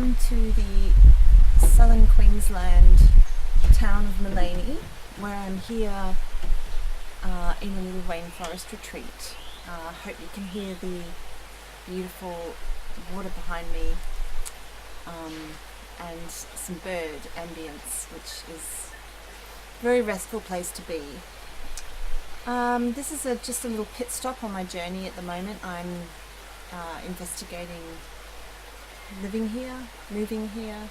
welcome to the southern Queensland town of Mullaney, where I'm here in a little rainforest retreat. Hope you can hear the beautiful water behind me and some bird ambience, which is a very restful place to be. This is just a little pit stop on my journey at the moment. I'm investigating living here, moving here,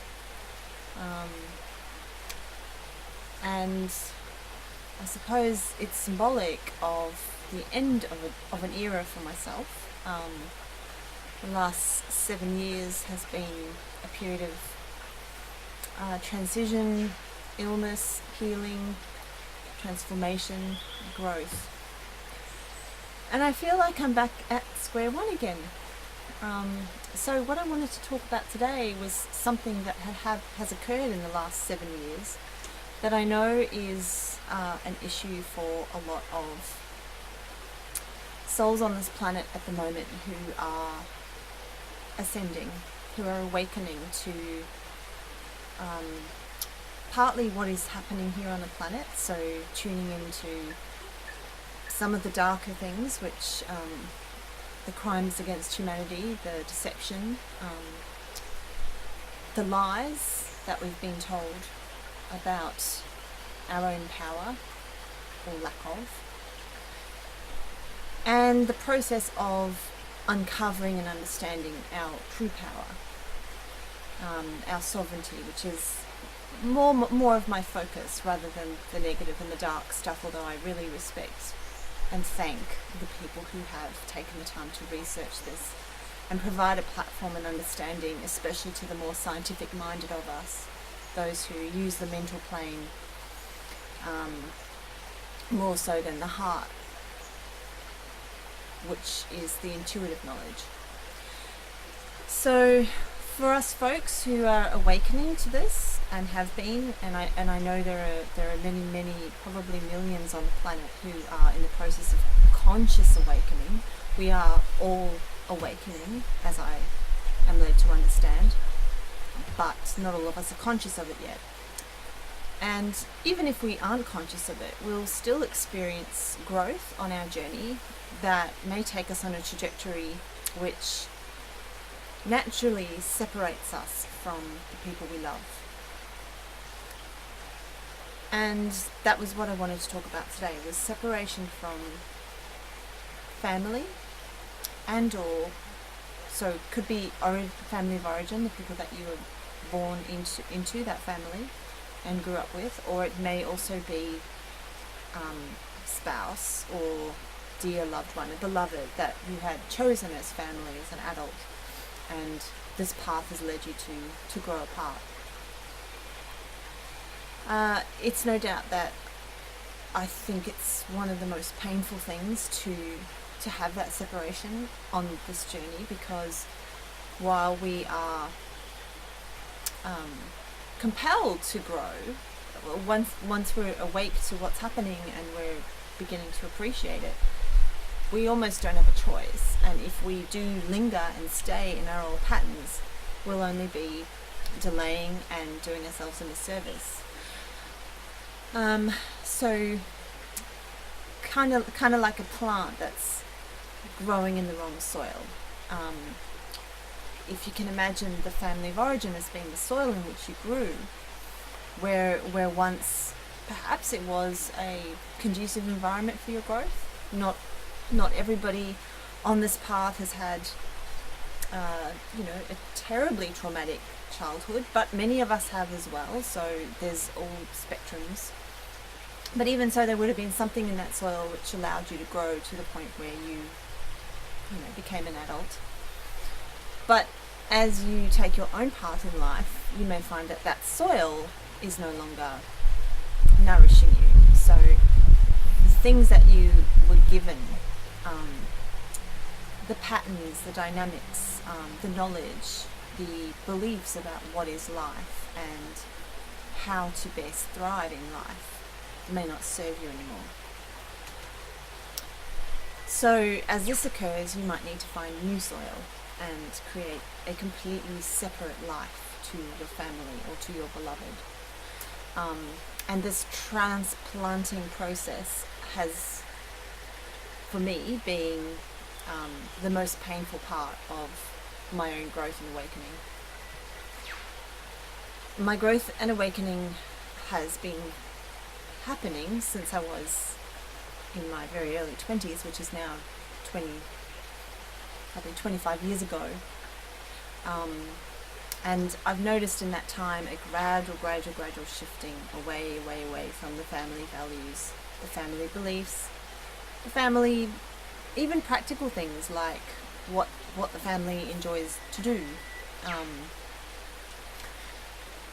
and I suppose it's symbolic of the end of an era for myself. The last 7 years has been a period of transition, illness, healing, transformation, growth. And I feel like I'm back at square one again. So what I wanted to talk about today was something that has occurred in the last 7 years that I know is an issue for a lot of souls on this planet at the moment who are ascending, who are awakening to partly what is happening here on the planet, so tuning into some of the darker things, which the crimes against humanity, the deception, the lies that we've been told about our own power or lack of, and the process of uncovering and understanding our true power, our sovereignty, which is more of my focus rather than the negative and the dark stuff, although I really respect and thank the people who have taken the time to research this and provide a platform and understanding, especially to the more scientific minded of us, those who use the mental plane more so than the heart, which is the intuitive knowledge. So for us folks who are awakening to this and have been, and I know there are many, probably millions on the planet who are in the process of conscious awakening. We are all awakening, as I am led to understand, but not all of us are conscious of it yet. And even if we aren't conscious of it, we'll still experience growth on our journey that may take us on a trajectory which naturally separates us from the people we love. And that was what I wanted to talk about today, was separation from family and/or, so it could be family of origin, the people that you were born into that family and grew up with, or it may also be spouse or dear loved one, a beloved that you had chosen as family as an adult, and this path has led you to grow apart. It's no doubt that I think it's one of the most painful things to have that separation on this journey, because while we are compelled to grow, once we're awake to what's happening and we're beginning to appreciate it, we almost don't have a choice. And if we do linger and stay in our old patterns, we'll only be delaying and doing ourselves a disservice. So kind of like a plant that's growing in the wrong soil. If you can imagine the family of origin as being the soil in which you grew, where once perhaps it was a conducive environment for your growth. Not everybody on this path has had a terribly traumatic childhood, but many of us have as well, so there's all spectrums. But even so, there would have been something in that soil which allowed you to grow to the point where you became an adult. But as you take your own path in life, you may find that that soil is no longer nourishing you. So the things that you were given, the patterns, the dynamics, the knowledge, the beliefs about what is life and how to best thrive in life may not serve you anymore. So as this occurs, you might need to find new soil. and create a completely separate life to your family or to your beloved. And this transplanting process has, for me, been the most painful part of my own growth and awakening. My growth and awakening has been happening since I was in my very early 20s, which is now probably 25 years ago. And I've noticed in that time a gradual shifting away from the family values, the family beliefs, the family, even practical things like what the family enjoys to do.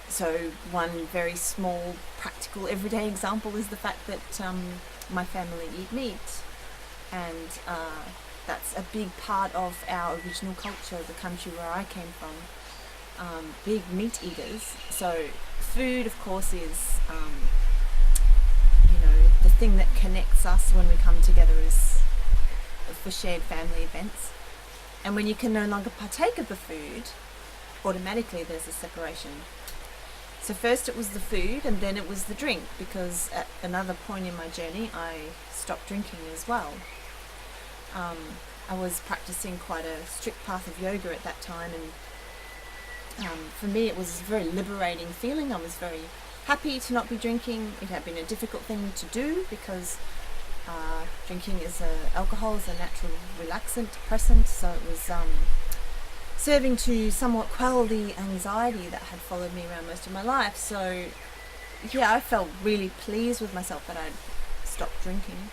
So one very small, practical, everyday example is the fact that my family eat meat, and that's a big part of our original culture, the country where I came from. Big meat eaters. So food, of course, is the thing that connects us when we come together is for shared family events. And when you can no longer partake of the food, automatically there's a separation. So first it was the food, and then it was the drink, because at another point in my journey I stopped drinking as well. I was practicing quite a strict path of yoga at that time, and for me it was a very liberating feeling. I was very happy to not be drinking. It had been a difficult thing to do because drinking alcohol is a natural relaxant, depressant, so it was serving to somewhat quell the anxiety that had followed me around most of my life. So yeah, I felt really pleased with myself that I'd stopped drinking,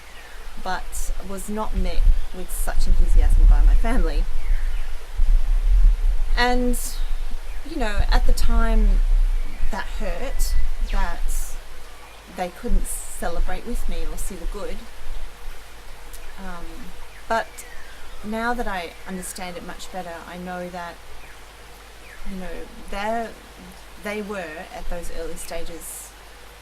but was not met with such enthusiasm by my family. And at the time that hurt, that they couldn't celebrate with me or see the good. But now that I understand it much better, I know that, they were at those early stages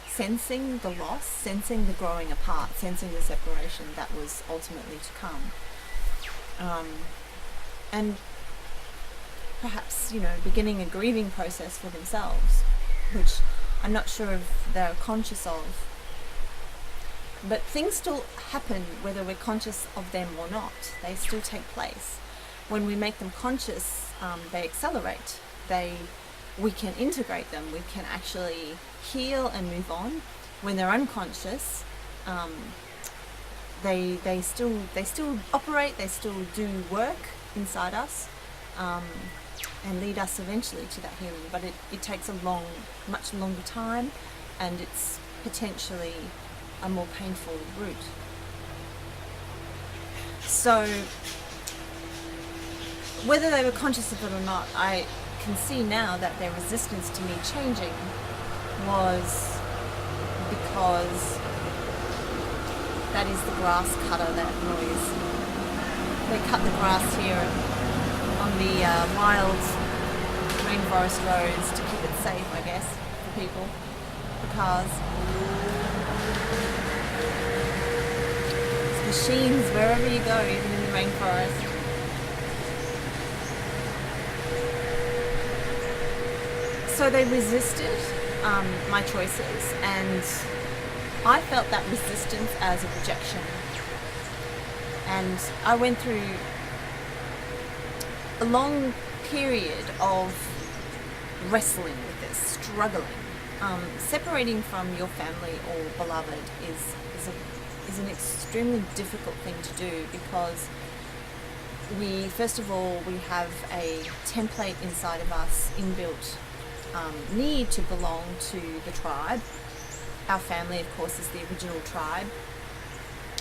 sensing the loss, sensing the growing apart, sensing the separation that was ultimately to come. And perhaps, beginning a grieving process for themselves, which I'm not sure if they're conscious of. But things still happen whether we're conscious of them or not. They still take place. When we make them conscious, they accelerate. We can integrate them. We can actually heal and move on. When they're unconscious, they still operate. They still do work inside us, and lead us eventually to that healing. But it takes a much longer time, and it's potentially a more painful route. So whether they were conscious of it or not, I can see now that their resistance to me changing was because that is the grass cutter, that noise. They cut the grass here on the wild rainforest roads to keep it safe, I guess, for people, for cars. There's machines wherever you go, even in the rainforest. So they resisted my choices, and I felt that resistance as a rejection. And I went through a long period of wrestling with this, struggling. Separating from your family or beloved is an extremely difficult thing to do, because we have a template inside of us, inbuilt need to belong to the tribe. Our family, of course, is the original tribe,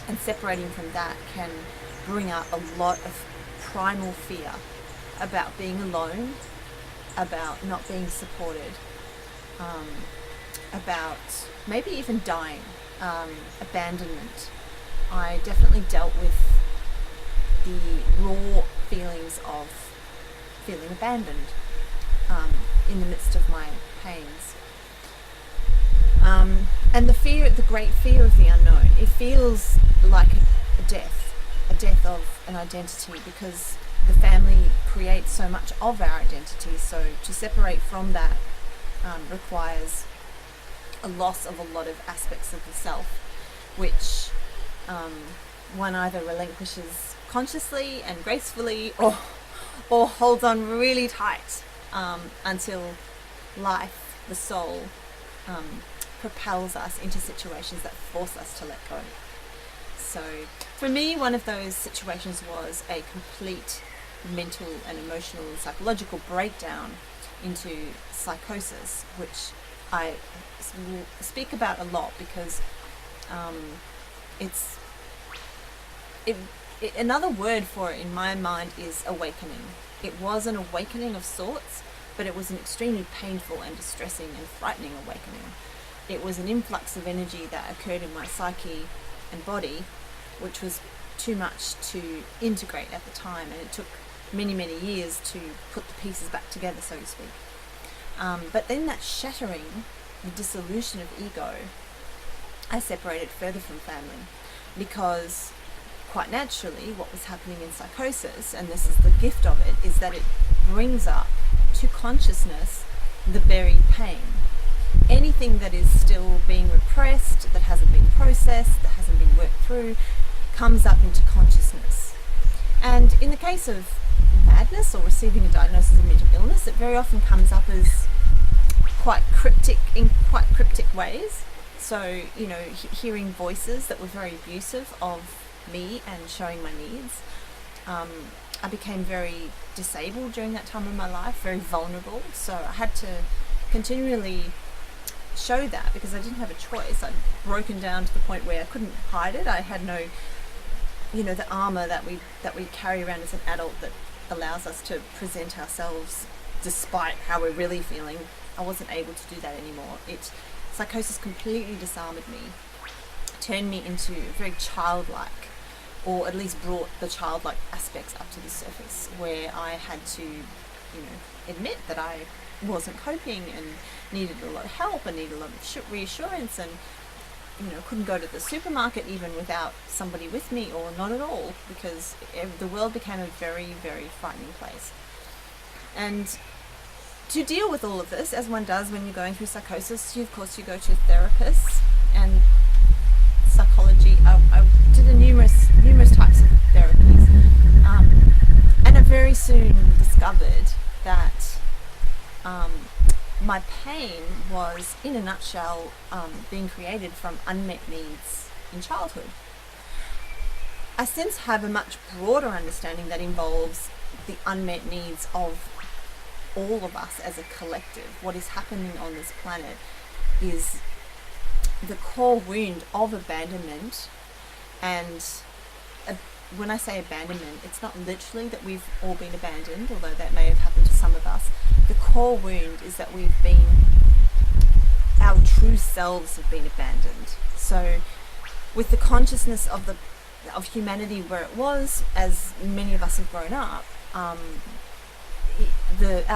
and separating from that can bring up a lot of primal fear about being alone, about not being supported, about maybe even dying, abandonment. I definitely dealt with the raw feelings of feeling abandoned in the midst of my pains. And the great fear of the unknown. It feels like a death of an identity, because the family creates so much of our identity. So to separate from that requires a loss of a lot of aspects of the self, which one either relinquishes consciously and gracefully, or holds on really tight until life, the soul, propels us into situations that force us to let go. So for me, one of those situations was a complete mental and emotional and psychological breakdown into psychosis, which I will speak about a lot because another word for it in my mind is awakening. It was an awakening of sorts, but it was an extremely painful and distressing and frightening awakening. It was an influx of energy that occurred in my psyche and body, which was too much to integrate at the time, and it took many, many years to put the pieces back together, so to speak. But then that shattering, the dissolution of ego, I separated further from family, because quite naturally what was happening in psychosis, and this is the gift of it, is that it brings up to consciousness the buried pain. Anything that is still being repressed, that hasn't been processed, that hasn't been worked through, comes up into consciousness. And in the case of madness or receiving a diagnosis of mental illness, it very often comes up as in quite cryptic ways. So, hearing voices that were very abusive of me and showing my needs. I became very disabled during that time of my life, very vulnerable. So I had to continually show that because I didn't have a choice. I'd broken down to the point where I couldn't hide it. I had no, the armor that we carry around as an adult that allows us to present ourselves despite how we're really feeling. I wasn't able to do that anymore. Psychosis completely disarmed me, turned me into very childlike, or at least brought the childlike aspects up to the surface, where I had to, admit that I wasn't coping and needed a lot of help and needed a lot of reassurance, and couldn't go to the supermarket even without somebody with me, or not at all, because the world became a very, very frightening place. And to deal with all of this, as one does when you're going through psychosis, of course you go to therapists and psychology. I did numerous types of therapies, and I very soon discovered that my pain was, in a nutshell, being created from unmet needs in childhood. I since have a much broader understanding that involves the unmet needs of all of us as a collective. What is happening on this planet is the core wound of abandonment. And when I say abandonment, it's not literally that we've all been abandoned, although that may have happened to some of us. The core wound is that our true selves have been abandoned. So with the consciousness of humanity where it was, as many of us have grown up, our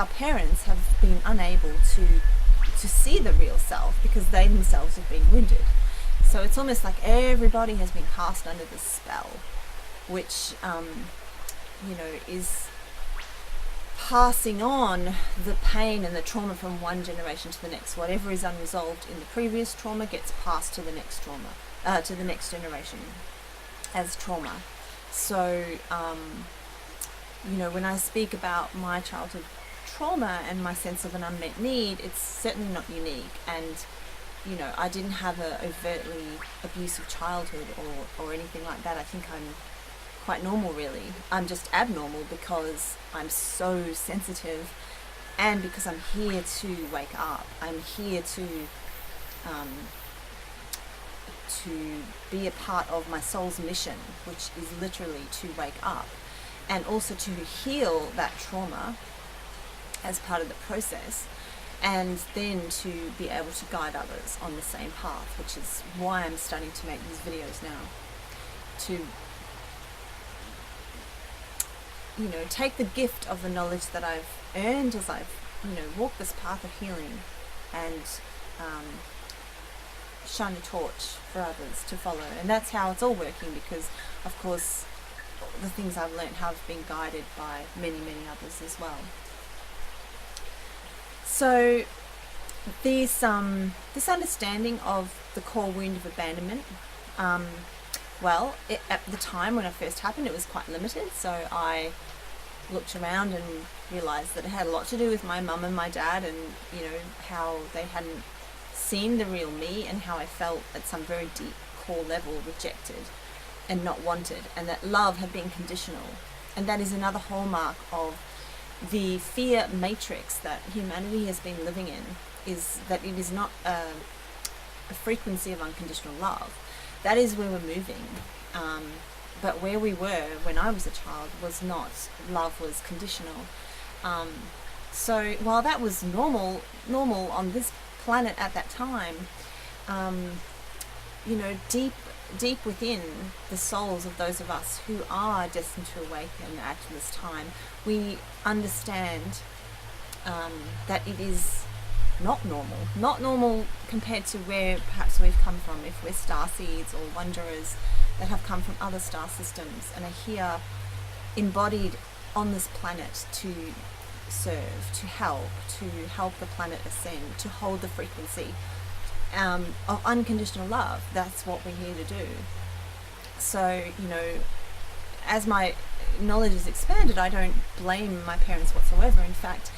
parents have been unable to see the real self because they themselves have been wounded. So it's almost like everybody has been cast under this spell, which is passing on the pain and the trauma from one generation to the next. Whatever is unresolved in the previous trauma gets passed to the next to the next generation as trauma. So when I speak about my childhood trauma and my sense of an unmet need, it's certainly not unique. And I didn't have a overtly abusive childhood or anything like that. I think I'm quite normal, really. I'm just abnormal because I'm so sensitive, and because I'm here to wake up. I'm here to be a part of my soul's mission, which is literally to wake up, and also to heal that trauma as part of the process, and then to be able to guide others on the same path, which is why I'm starting to make these videos now, to take the gift of the knowledge that I've earned as I've walked this path of healing, and shine a torch for others to follow. And that's how it's all working, because of course the things I've learned have been guided by many, many others as well. So this understanding of the core wound of abandonment, at the time when it first happened, it was quite limited. So I looked around and realized that it had a lot to do with my mum and my dad, and how they hadn't seen the real me, and how I felt at some very deep core level rejected and not wanted, and that love had been conditional. And that is another hallmark of the fear matrix that humanity has been living in, is that it is not a frequency of unconditional love. That is where we're moving. But where we were when I was a child was not. Love was conditional. So while that was normal on this planet at that time, deep within the souls of those of us who are destined to awaken at this time, we understand that it is not normal compared to where perhaps we've come from, if we're starseeds or wanderers that have come from other star systems and are here embodied on this planet to serve, to help the planet ascend, to hold the frequency of unconditional love. That's what we're here to do. So, as my knowledge is expanded, I don't blame my parents whatsoever. In fact,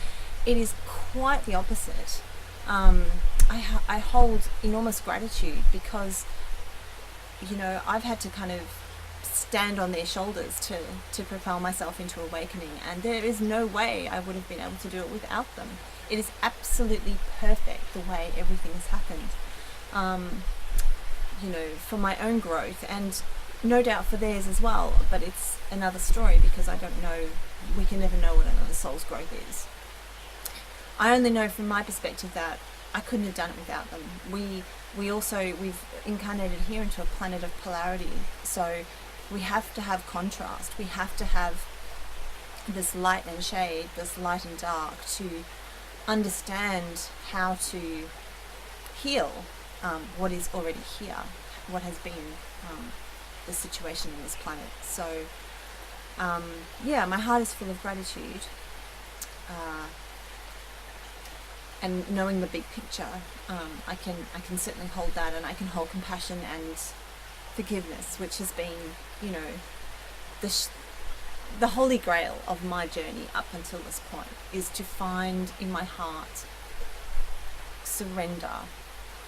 it is quite the opposite. I hold enormous gratitude because, I've had to kind of stand on their shoulders to propel myself into awakening, and there is no way I would have been able to do it without them. It is absolutely perfect the way everything has happened, for my own growth, and no doubt for theirs as well, but it's another story because I don't know, we can never know what another soul's growth is. I only know from my perspective that I couldn't have done it without them. We've incarnated here into a planet of polarity, so we have to have contrast. We have to have this light and shade, this light and dark, to understand how to heal what is already here, what has been the situation in this planet. So my heart is full of gratitude, and knowing the big picture, I can certainly hold that, and I can hold compassion and forgiveness, which has been, the holy grail of my journey up until this point, is to find in my heart surrender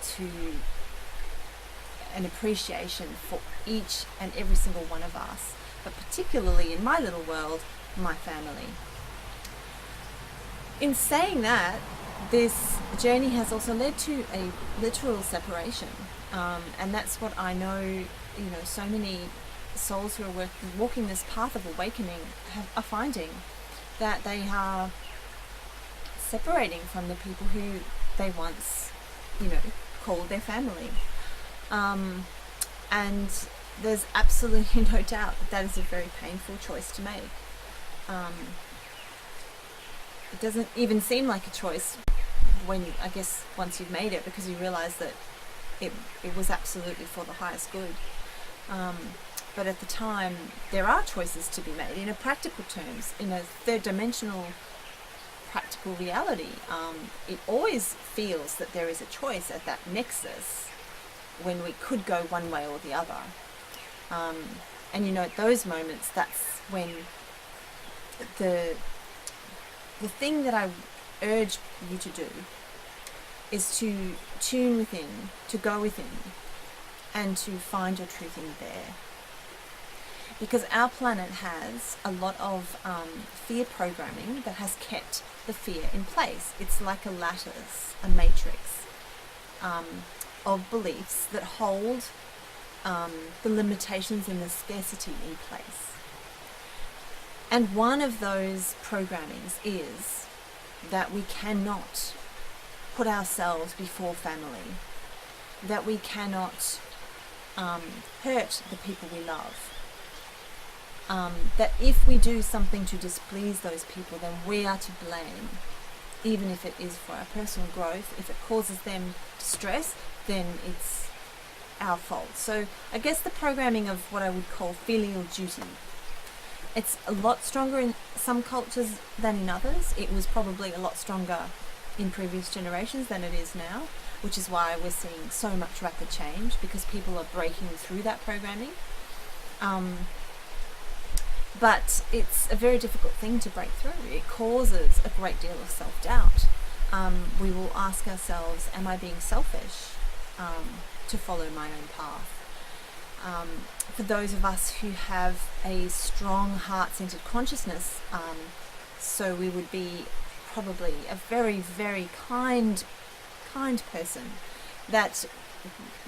to an appreciation for each and every single one of us, but particularly in my little world, my family. In saying that, this journey has also led to a literal separation, and that's what I know, so many souls who are walking this path of awakening are finding, that they are separating from the people who they once, called their family. And there's absolutely no doubt that is a very painful choice to make. It doesn't even seem like a choice once you've made it, because you realize that it was absolutely for the highest good. But at the time, there are choices to be made in a practical terms, in a third dimensional practical reality. It always feels that there is a choice at that nexus when we could go one way or the other. And at those moments, that's when the thing that I urge you to do is to tune within, to go within, and to find your truth in there. Because our planet has a lot of fear programming that has kept the fear in place. It's like a lattice, a matrix of beliefs that hold the limitations and the scarcity in place. And one of those programmings is that we cannot put ourselves before family, that we cannot hurt the people we love, that if we do something to displease those people, then we are to blame, even if it is for our personal growth. If it causes them distress, then it's our fault. So I guess the programming of what I would call filial duty It's a lot stronger in some cultures than in others. It was probably a lot stronger in previous generations than it is now, which is why we're seeing so much rapid change, because people are breaking through that programming. But it's a very difficult thing to break through. It causes a great deal of self-doubt. We will ask ourselves, am I being selfish to follow my own path? For those of us who have a strong heart-centered consciousness, so we would be probably a very, very kind person that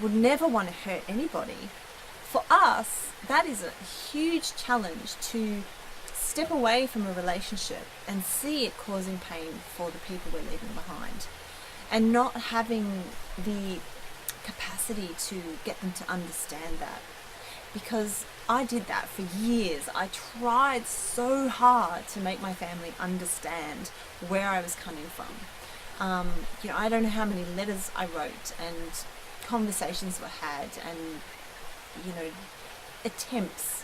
would never want to hurt anybody. For us, that is a huge challenge, to step away from a relationship and see it causing pain for the people we're leaving behind, and not having the capacity to get them to understand that. Because I did that for years. I tried so hard to make my family understand where I was coming from. I don't know how many letters I wrote and conversations were had, and attempts.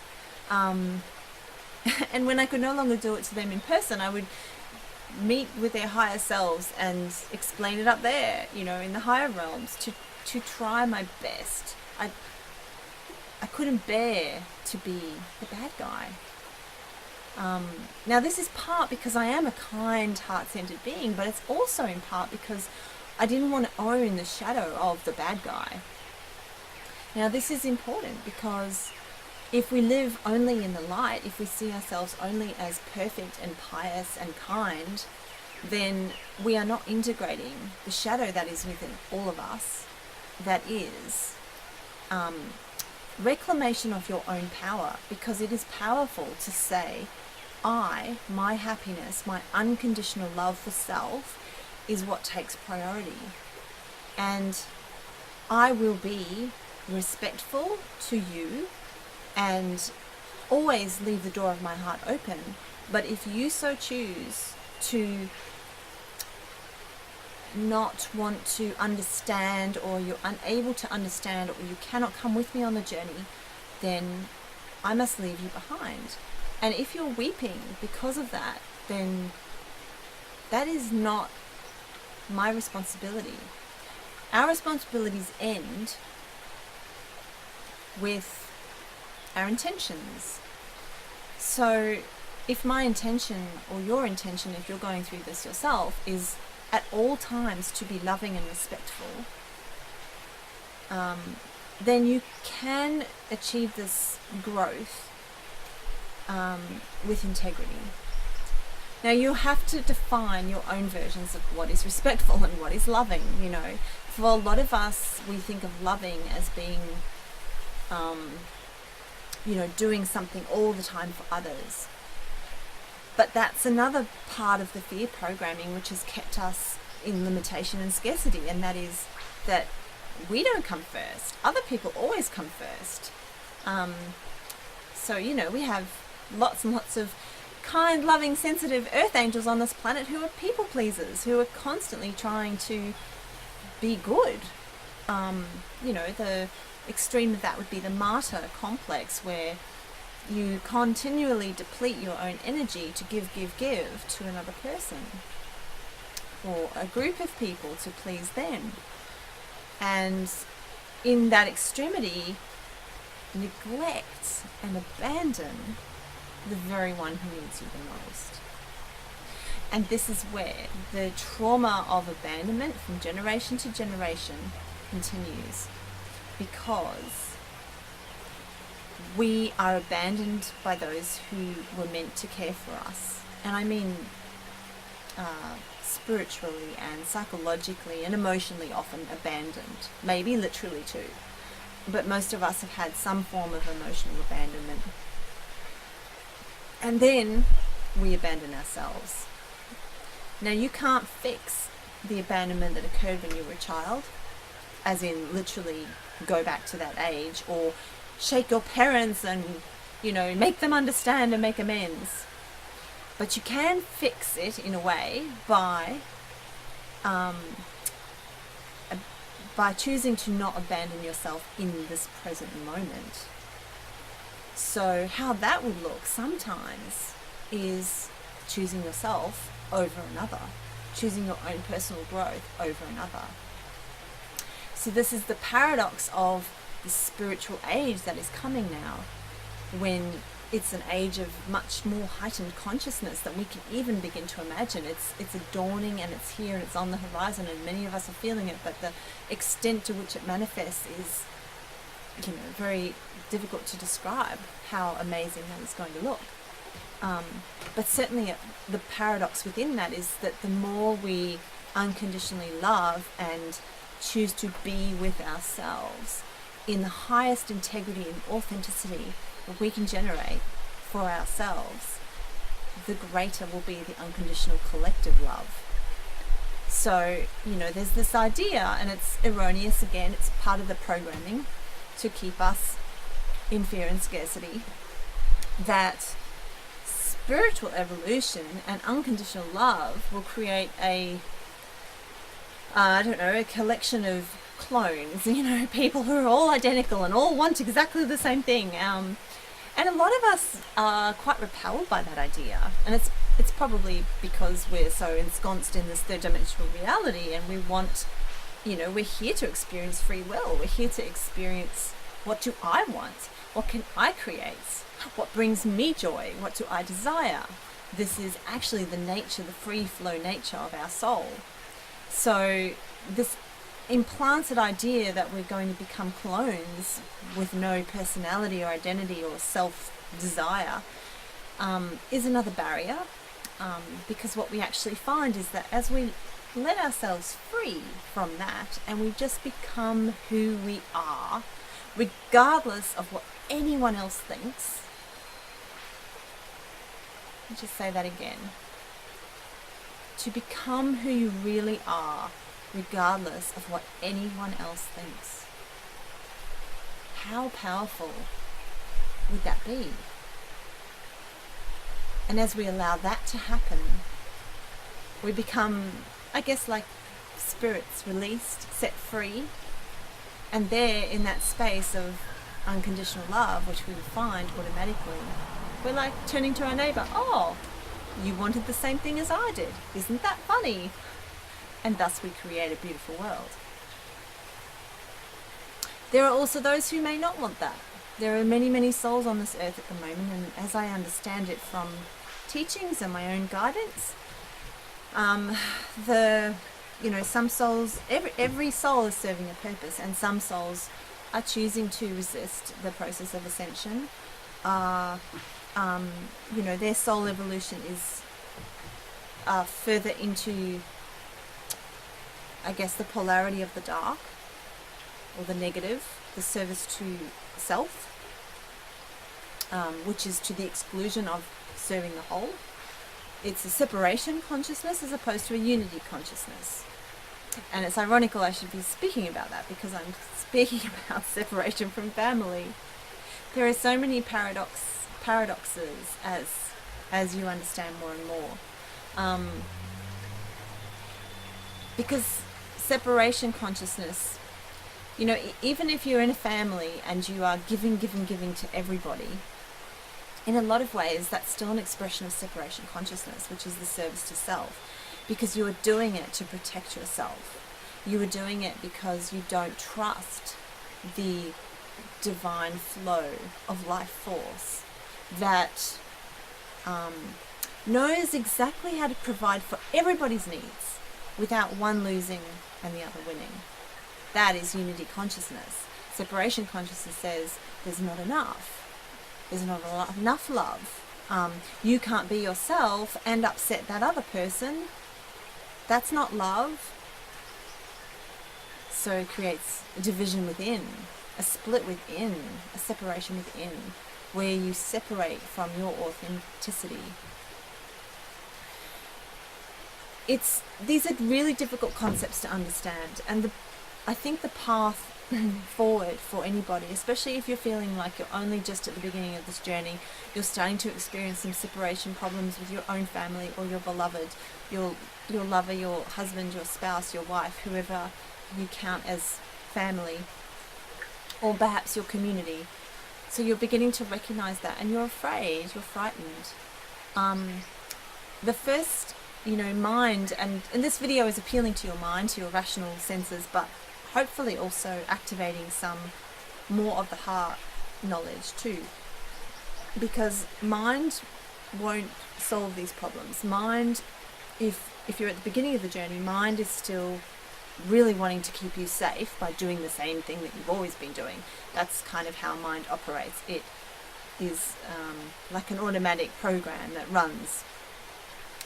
And when I could no longer do it to them in person, I would meet with their higher selves and explain it up there, in the higher realms, to try my best. I couldn't bear to be the bad guy. Now this is part because I am a kind, heart-centered being, but it's also in part because I didn't want to own the shadow of the bad guy. Now this is important, because if we live only in the light, if we see ourselves only as perfect and pious and kind, then we are not integrating the shadow that is within all of us, that is reclamation of your own power. Because it is powerful to say, my happiness, my unconditional love for self is what takes priority, and I will be respectful to you and always leave the door of my heart open. But if you so choose to not want to understand, or you're unable to understand, or you cannot come with me on the journey, then I must leave you behind. And if you're weeping because of that, then that is not my responsibility. Our responsibilities end with our intentions. So if my intention, or your intention, if you're going through this yourself, is at all times to be loving and respectful, then you can achieve this growth with integrity. Now you'll have to define your own versions of what is respectful and what is loving. For a lot of us, we think of loving as being doing something all the time for others. But that's another part of the fear programming which has kept us in limitation and scarcity, and that is that we don't come first. Other people always come first. So we have lots and lots of kind, loving, sensitive earth angels on this planet who are people pleasers, who are constantly trying to be good. The extreme of that would be the martyr complex, where you continually deplete your own energy to give to another person or a group of people to please them. And in that extremity, neglect and abandon the very one who needs you the most. And this is where the trauma of abandonment from generation to generation continues, because we are abandoned by those who were meant to care for us. And I mean spiritually and psychologically and emotionally often abandoned, maybe literally too. But most of us have had some form of emotional abandonment. And then we abandon ourselves. Now you can't fix the abandonment that occurred when you were a child, as in literally go back to that age, or shake your parents and, make them understand and make amends. But you can fix it in a way by choosing to not abandon yourself in this present moment. So how that would look sometimes is choosing yourself over another, choosing your own personal growth over another. So this is the paradox of the spiritual age that is coming now, when it's an age of much more heightened consciousness than we can even begin to imagine. It's a dawning, and it's here, and it's on the horizon, and many of us are feeling it, but the extent to which it manifests is, very difficult to describe how amazing that is going to look. But certainly the paradox within that is that the more we unconditionally love and choose to be with ourselves in the highest integrity and authenticity that we can generate for ourselves, the greater will be the unconditional collective love. So, there's this idea, and it's erroneous again, it's part of the programming to keep us in fear and scarcity, that spiritual evolution and unconditional love will create a collection of clones, people who are all identical and all want exactly the same thing. And a lot of us are quite repelled by that idea. And it's probably because we're so ensconced in this third dimensional reality, and we want, we're here to experience free will. We're here to experience, what do I want? What can I create? What brings me joy? What do I desire? This is actually the nature, the free flow nature of our soul. So this implanted idea that we're going to become clones with no personality or identity or self-desire is another barrier, because what we actually find is that as we let ourselves free from that and we just become who we are, regardless of what anyone else thinks. Let me just say that again. To become who you really are, regardless of what anyone else thinks. How powerful would that be? And as we allow that to happen, we become, I guess, like spirits released, set free, and there in that space of unconditional love, which we find automatically, we're like turning to our neighbour, oh, you wanted the same thing as I did. Isn't that funny? And thus we create a beautiful world. There are also those who may not want that. There are many, many souls on this earth at the moment, and as I understand it from teachings and my own guidance, some souls, every soul is serving a purpose, and some souls are choosing to resist the process of ascension. Their soul evolution is further into, I guess, the polarity of the dark or the negative, the service to self, which is to the exclusion of serving the whole. It's a separation consciousness as opposed to a unity consciousness. And it's ironical I should be speaking about that, because I'm speaking about separation from family. There are so many paradoxes as you understand more and more. Because separation consciousness, even if you're in a family and you are giving to everybody, in a lot of ways that's still an expression of separation consciousness, which is the service to self, because you are doing it to protect yourself. You are doing it because you don't trust the divine flow of life force that knows exactly how to provide for everybody's needs without one losing and the other winning. That is unity consciousness. Separation consciousness says there's not enough. There's not enough love. You can't be yourself and upset that other person. That's not love. So it creates a division within, a split within, a separation within, where you separate from your authenticity. These are really difficult concepts to understand, and I think the path forward for anybody, especially if you're feeling like you're only just at the beginning of this journey, you're starting to experience some separation problems with your own family or your beloved, your lover, your husband, your spouse, your wife, whoever you count as family, or perhaps your community. So you're beginning to recognize that, and you're afraid, you're frightened. The first, mind, and this video is appealing to your mind, to your rational senses, but hopefully also activating some more of the heart knowledge too. Because mind won't solve these problems. Mind, if you're at the beginning of the journey, mind is still really wanting to keep you safe by doing the same thing that you've always been doing. That's kind of how mind operates. It is like an automatic program that runs,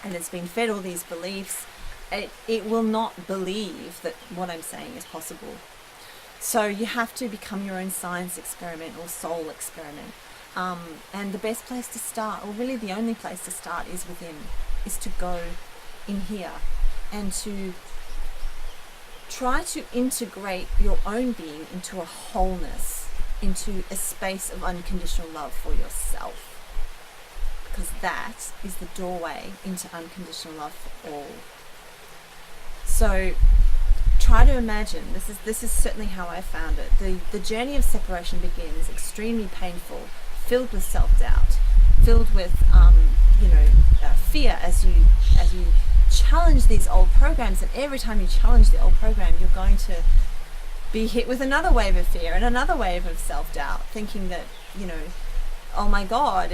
and it's been fed all these beliefs. It will not believe that what I'm saying is possible. So you have to become your own science experiment or soul experiment. And the best place to start, or really the only place to start, is within, is to go in here and to try to integrate your own being into a wholeness, into a space of unconditional love for yourself. Because that is the doorway into unconditional love for all. So try to imagine, this is certainly how I found it. The journey of separation begins extremely painful, filled with self-doubt, filled with fear as you challenge these old programs. And every time you challenge the old program, you're going to be hit with another wave of fear and another wave of self-doubt, thinking that, oh my God,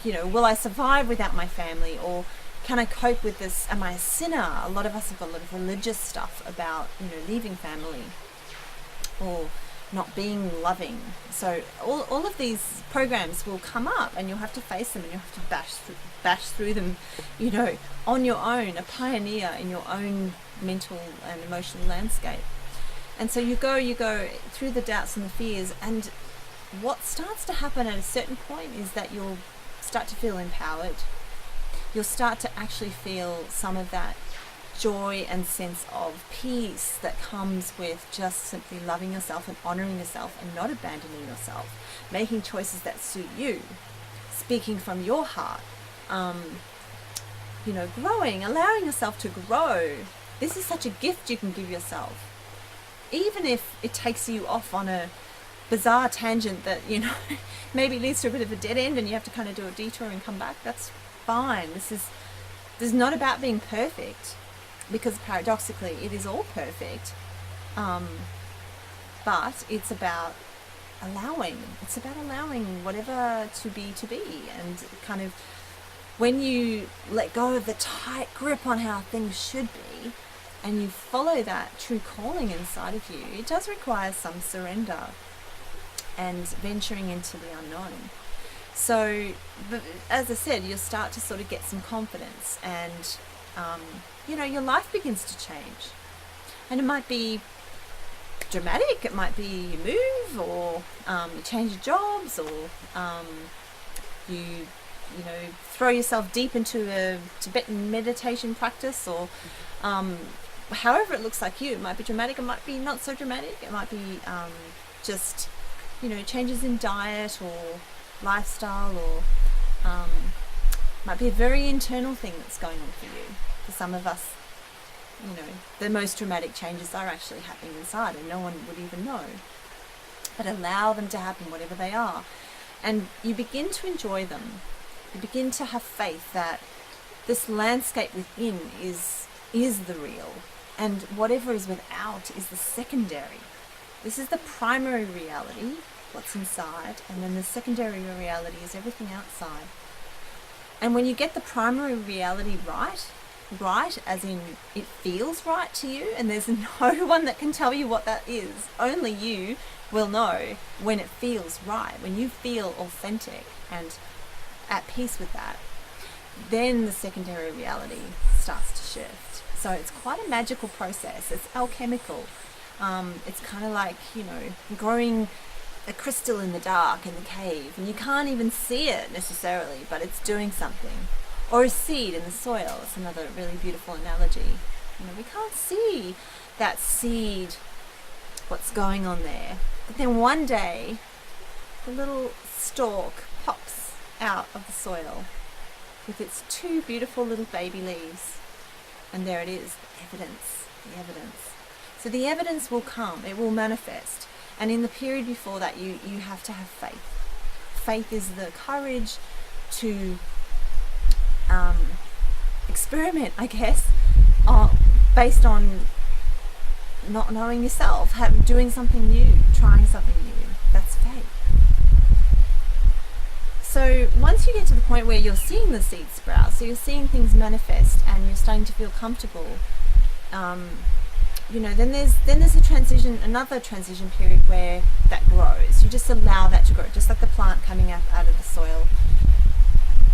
will I survive without my family? Or can I cope with this? Am I a sinner? A lot of us have got a lot of religious stuff about, leaving family or not being loving. So all of these programs will come up, and you'll have to face them, and you'll have to bash through them, on your own, a pioneer in your own mental and emotional landscape. And so you go through the doubts and the fears, and what starts to happen at a certain point is that you'll start to feel empowered. You'll start to actually feel some of that joy and sense of peace that comes with just simply loving yourself and honoring yourself and not abandoning yourself, making choices that suit you, speaking from your heart, growing, allowing yourself to grow. This is such a gift you can give yourself. Even if it takes you off on a bizarre tangent that, maybe leads to a bit of a dead end and you have to kind of do a detour and come back, that's fine. This is not about being perfect, because paradoxically it is all perfect, but it's about allowing. It's about allowing whatever to be, and kind of when you let go of the tight grip on how things should be and you follow that true calling inside of you, it does require some surrender and venturing into the unknown. So, as I said, you'll start to sort of get some confidence, and your life begins to change. And it might be dramatic, it might be you move, or you change your jobs, or you throw yourself deep into a Tibetan meditation practice, or however it looks like you. It might be dramatic, it might be not so dramatic, it might be just changes in diet or lifestyle, or might be a very internal thing that's going on for you. For some of us, the most dramatic changes are actually happening inside, and no one would even know. But allow them to happen, whatever they are, and you begin to enjoy them. You begin to have faith that this landscape within is the real, and whatever is without is the secondary. This is the primary reality, what's inside, and then the secondary reality is everything outside. And when you get the primary reality right as in it feels right to you, and there's no one that can tell you what that is, only you will know when it feels right, when you feel authentic and at peace with that, then the secondary reality starts to shift. So it's quite a magical process. It's alchemical. It's kind of like, growing a crystal in the dark in the cave, and you can't even see it necessarily, but it's doing something. Or a seed in the soil. It's another really beautiful analogy. We can't see that seed, what's going on there. But then one day, the little stalk pops out of the soil with its two beautiful little baby leaves. And there it is, the evidence. So the evidence will come, it will manifest. And in the period before that, you have to have faith. Faith is the courage to experiment, I guess, based on not knowing yourself, doing something new, trying something new. That's faith. So once you get to the point where you're seeing the seeds sprout, so you're seeing things manifest and you're starting to feel comfortable, then there's another transition period where that grows. You just allow that to grow, just like the plant coming up out of the soil.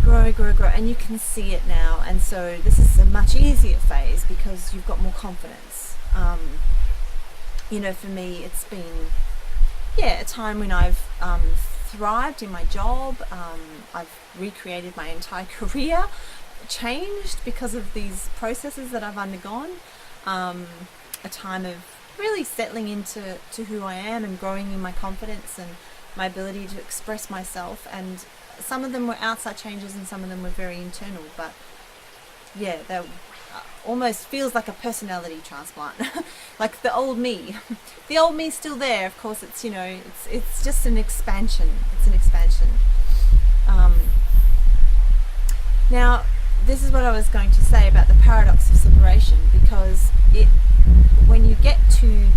Grow, and you can see it now. And so this is a much easier phase because you've got more confidence. For me, it's been, a time when I've thrived in my job. I've recreated my entire career, changed because of these processes that I've undergone. A time of really settling into who I am and growing in my confidence and my ability to express myself. And some of them were outside changes and some of them were very internal, but they almost feels like a personality transplant. Like the old me is still there. Of course, it's it's just an expansion. Now this is what I was going to say about the paradox of separation, because when you get to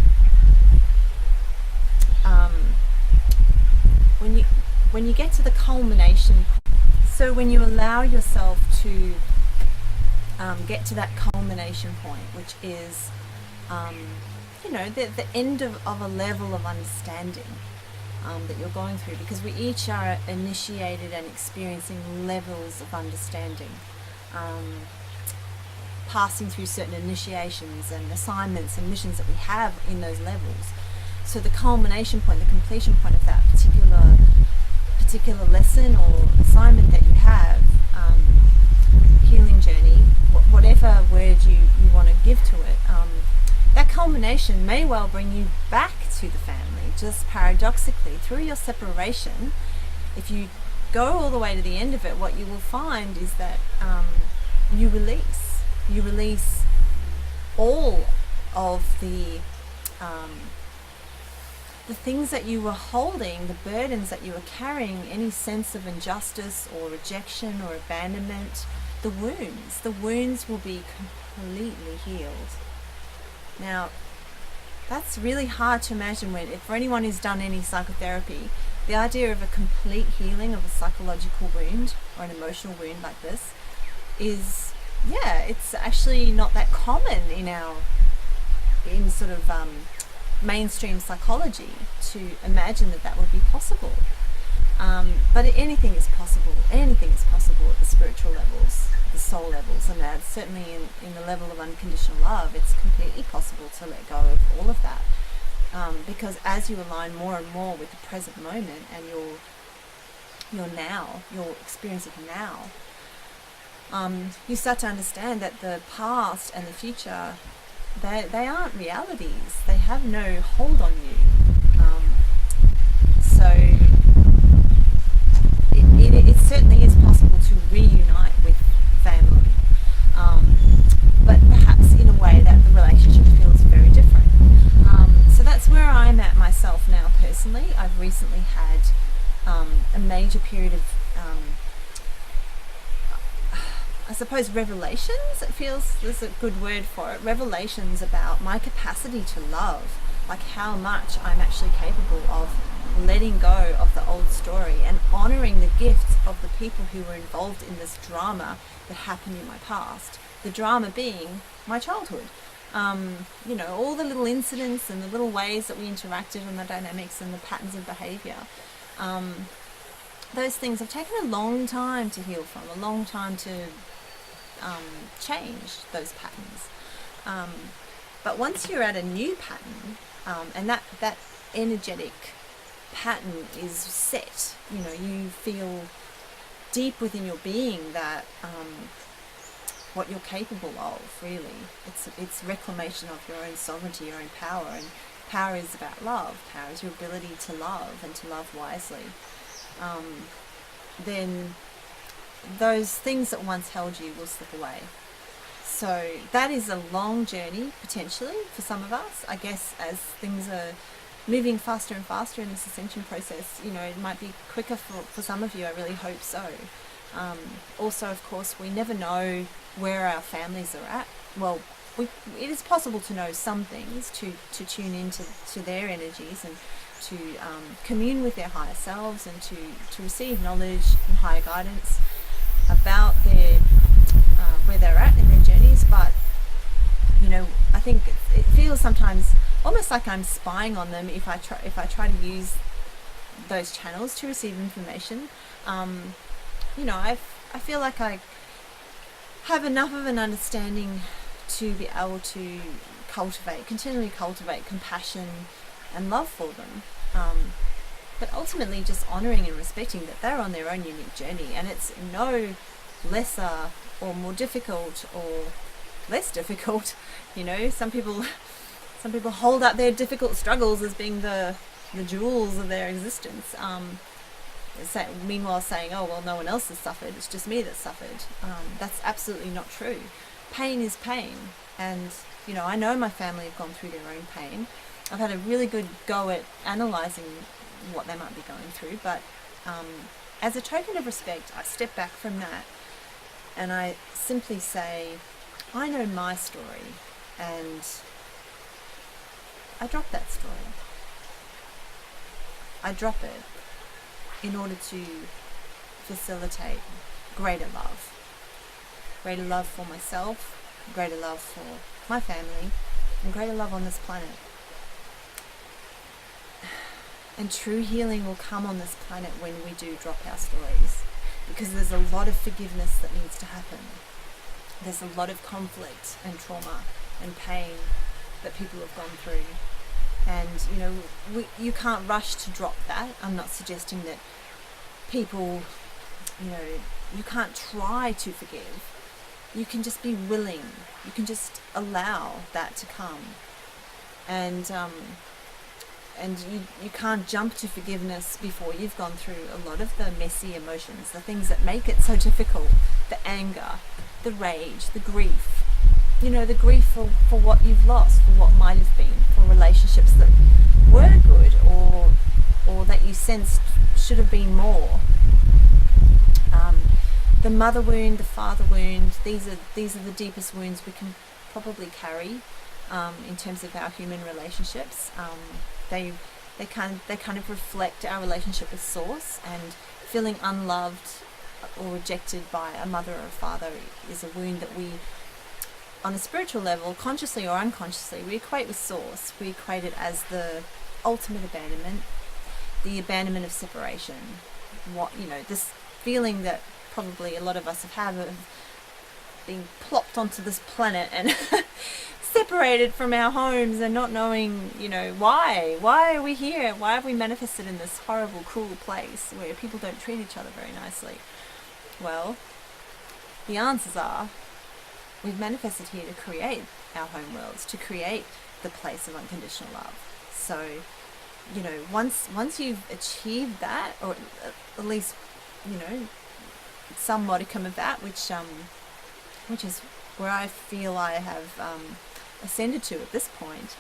when you get to the culmination, so when you allow yourself to get to that culmination point, which is the end of a level of understanding that you're going through, because we each are initiated and experiencing levels of understanding, passing through certain initiations and assignments and missions that we have in those levels. So the culmination point, the completion point of that particular lesson or assignment that you have, healing journey, whatever word you want to give to it, that culmination may well bring you back to the family, just paradoxically. Through your separation, if you go all the way to the end of it, what you will find is that you release all of the things that you were holding, the burdens that you were carrying, any sense of injustice or rejection or abandonment. The wounds will be completely healed. Now, that's really hard to imagine for anyone who's done any psychotherapy. The idea of a complete healing of a psychological wound or an emotional wound like this is, it's actually not that common in sort of mainstream psychology to imagine that would be possible. But anything is possible. Anything is possible at the spiritual levels, the soul levels, and certainly in the level of unconditional love, it's completely possible to let go of all of that. Because as you align more and more with the present moment and your experience of now, you start to understand that the past and the future, they aren't realities. They have no hold on you. So it certainly is possible to reunite with family, but perhaps in a way that the relationship feels very different. So that's where I'm at myself now personally. I've recently had a major period of I suppose revelations, it feels, there's a good word for it, revelations about my capacity to love, like how much I'm actually capable of letting go of the old story and honouring the gifts of the people who were involved in this drama that happened in my past. The drama being my childhood. All the little incidents and the little ways that we interacted and the dynamics and the patterns of behaviour. Those things have taken a long time to heal from, a long time to change those patterns. But once you're at a new pattern, and that energetic pattern is set, you feel deep within your being that what you're capable of, really. It's reclamation of your own sovereignty, your own power, and power is about love. Power is your ability to love and to love wisely. Then those things that once held you will slip away. So that is a long journey, potentially, for some of us. I guess as things are, moving faster and faster in this ascension process. You know, it might be quicker for some of you. I really hope so. Also, of course, we never know where our families are at. Well, it is possible to know some things, to tune into their energies and to commune with their higher selves and to receive knowledge and higher guidance about their where they're at in their journeys. But you know, I think it feels sometimes almost like I'm spying on them if I try to use those channels to receive information. You know, I feel like I have enough of an understanding to be able to continually cultivate compassion and love for them. But ultimately just honouring and respecting that they're on their own unique journey, and it's no lesser or more difficult or less difficult. You know, some people hold up their difficult struggles as being the jewels of their existence. Meanwhile saying, oh well, no one else has suffered, it's just me that suffered. That's absolutely not true. Pain is pain, and you know, I know my family have gone through their own pain. I've had a really good go at analysing what they might be going through, but as a token of respect, I step back from that and I simply say, I know my story, and I drop that story. I drop it in order to facilitate greater love. Greater love for myself, greater love for my family, and greater love on this planet. And true healing will come on this planet when we do drop our stories, because there's a lot of forgiveness that needs to happen. There's a lot of conflict and trauma and pain that people have gone through. And, you know, you can't rush to drop that. I'm not suggesting that people, you know, you can't try to forgive. You can just be willing. You can just allow that to come. And you can't jump to forgiveness before you've gone through a lot of the messy emotions, the things that make it so difficult, the anger, the rage, the grief. You know, the grief for what you've lost, for what might have been, for relationships that were good or that you sensed should have been more. The mother wound, the father wound, these are the deepest wounds we can probably carry in terms of our human relationships. They kind of reflect our relationship with Source, and feeling unloved or rejected by a mother or a father is a wound that we, on a spiritual level, consciously or unconsciously, we equate with Source. We equate it as the ultimate abandonment, the abandonment of separation. This feeling that probably a lot of us have had of being plopped onto this planet and separated from our homes and not knowing, why are we here? Why have we manifested in this horrible, cruel place where people don't treat each other very nicely? Well, the answers are, we've manifested here to create our home worlds, to create the place of unconditional love. So, once you've achieved that, or at least, some modicum of that, which is where I feel I have ascended to at this point,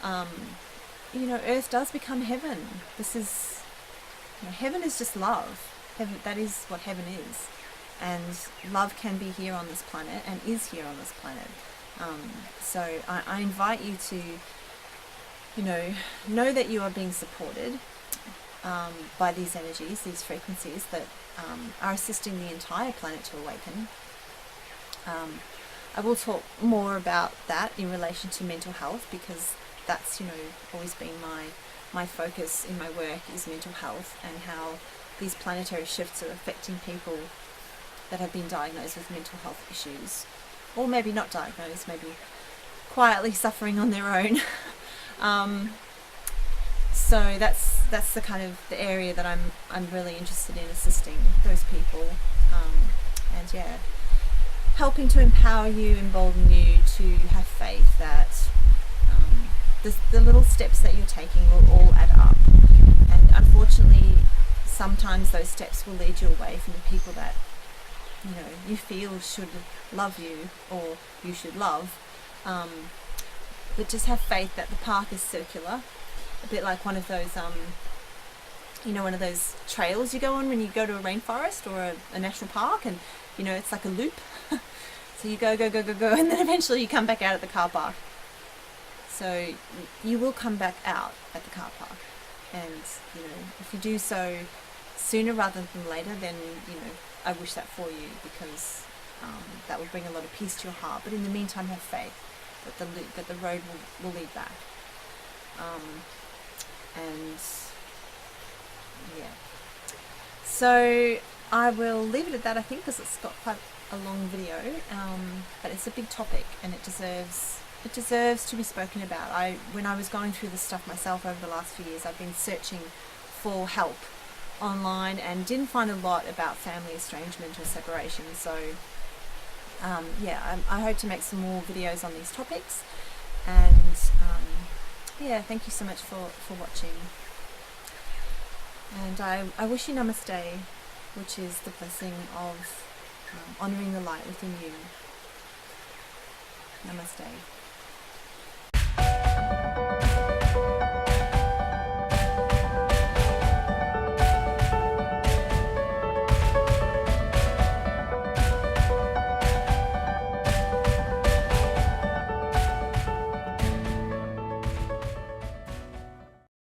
Earth does become heaven. This is, heaven is just love. Heaven, that is what heaven is. And love can be here on this planet and is here on this planet. So I invite you to, know that you are being supported by these energies, these frequencies that are assisting the entire planet to awaken. I will talk more about that in relation to mental health, because that's, always been my focus in my work, is mental health, and how these planetary shifts are affecting people that have been diagnosed with mental health issues, or maybe not diagnosed, maybe quietly suffering on their own. So that's the kind of the area that I'm really interested in assisting those people, and yeah, helping to empower you, embolden you to have faith that the little steps that you're taking will all add up. And unfortunately, sometimes those steps will lead you away from the people that you feel should love you or you should love. But just have faith that the path is circular, a bit like one of those one of those trails you go on when you go to a rainforest or a national park, and it's like a loop. So you go, and then eventually you come back out at the car park. So you will come back out at the car park, and if you do so sooner rather than later, then I wish that for you, because that will bring a lot of peace to your heart. But in the meantime, have faith that the road will lead back. And yeah, so I will leave it at that, I think, because it's got quite a long video, but it's a big topic, and it deserves to be spoken about. When I was going through this stuff myself over the last few years, I've been searching for help online and didn't find a lot about family estrangement or separation. So I hope to make some more videos on these topics, and thank you so much for watching, and I wish you namaste, which is the blessing of honouring the light within you. Namaste.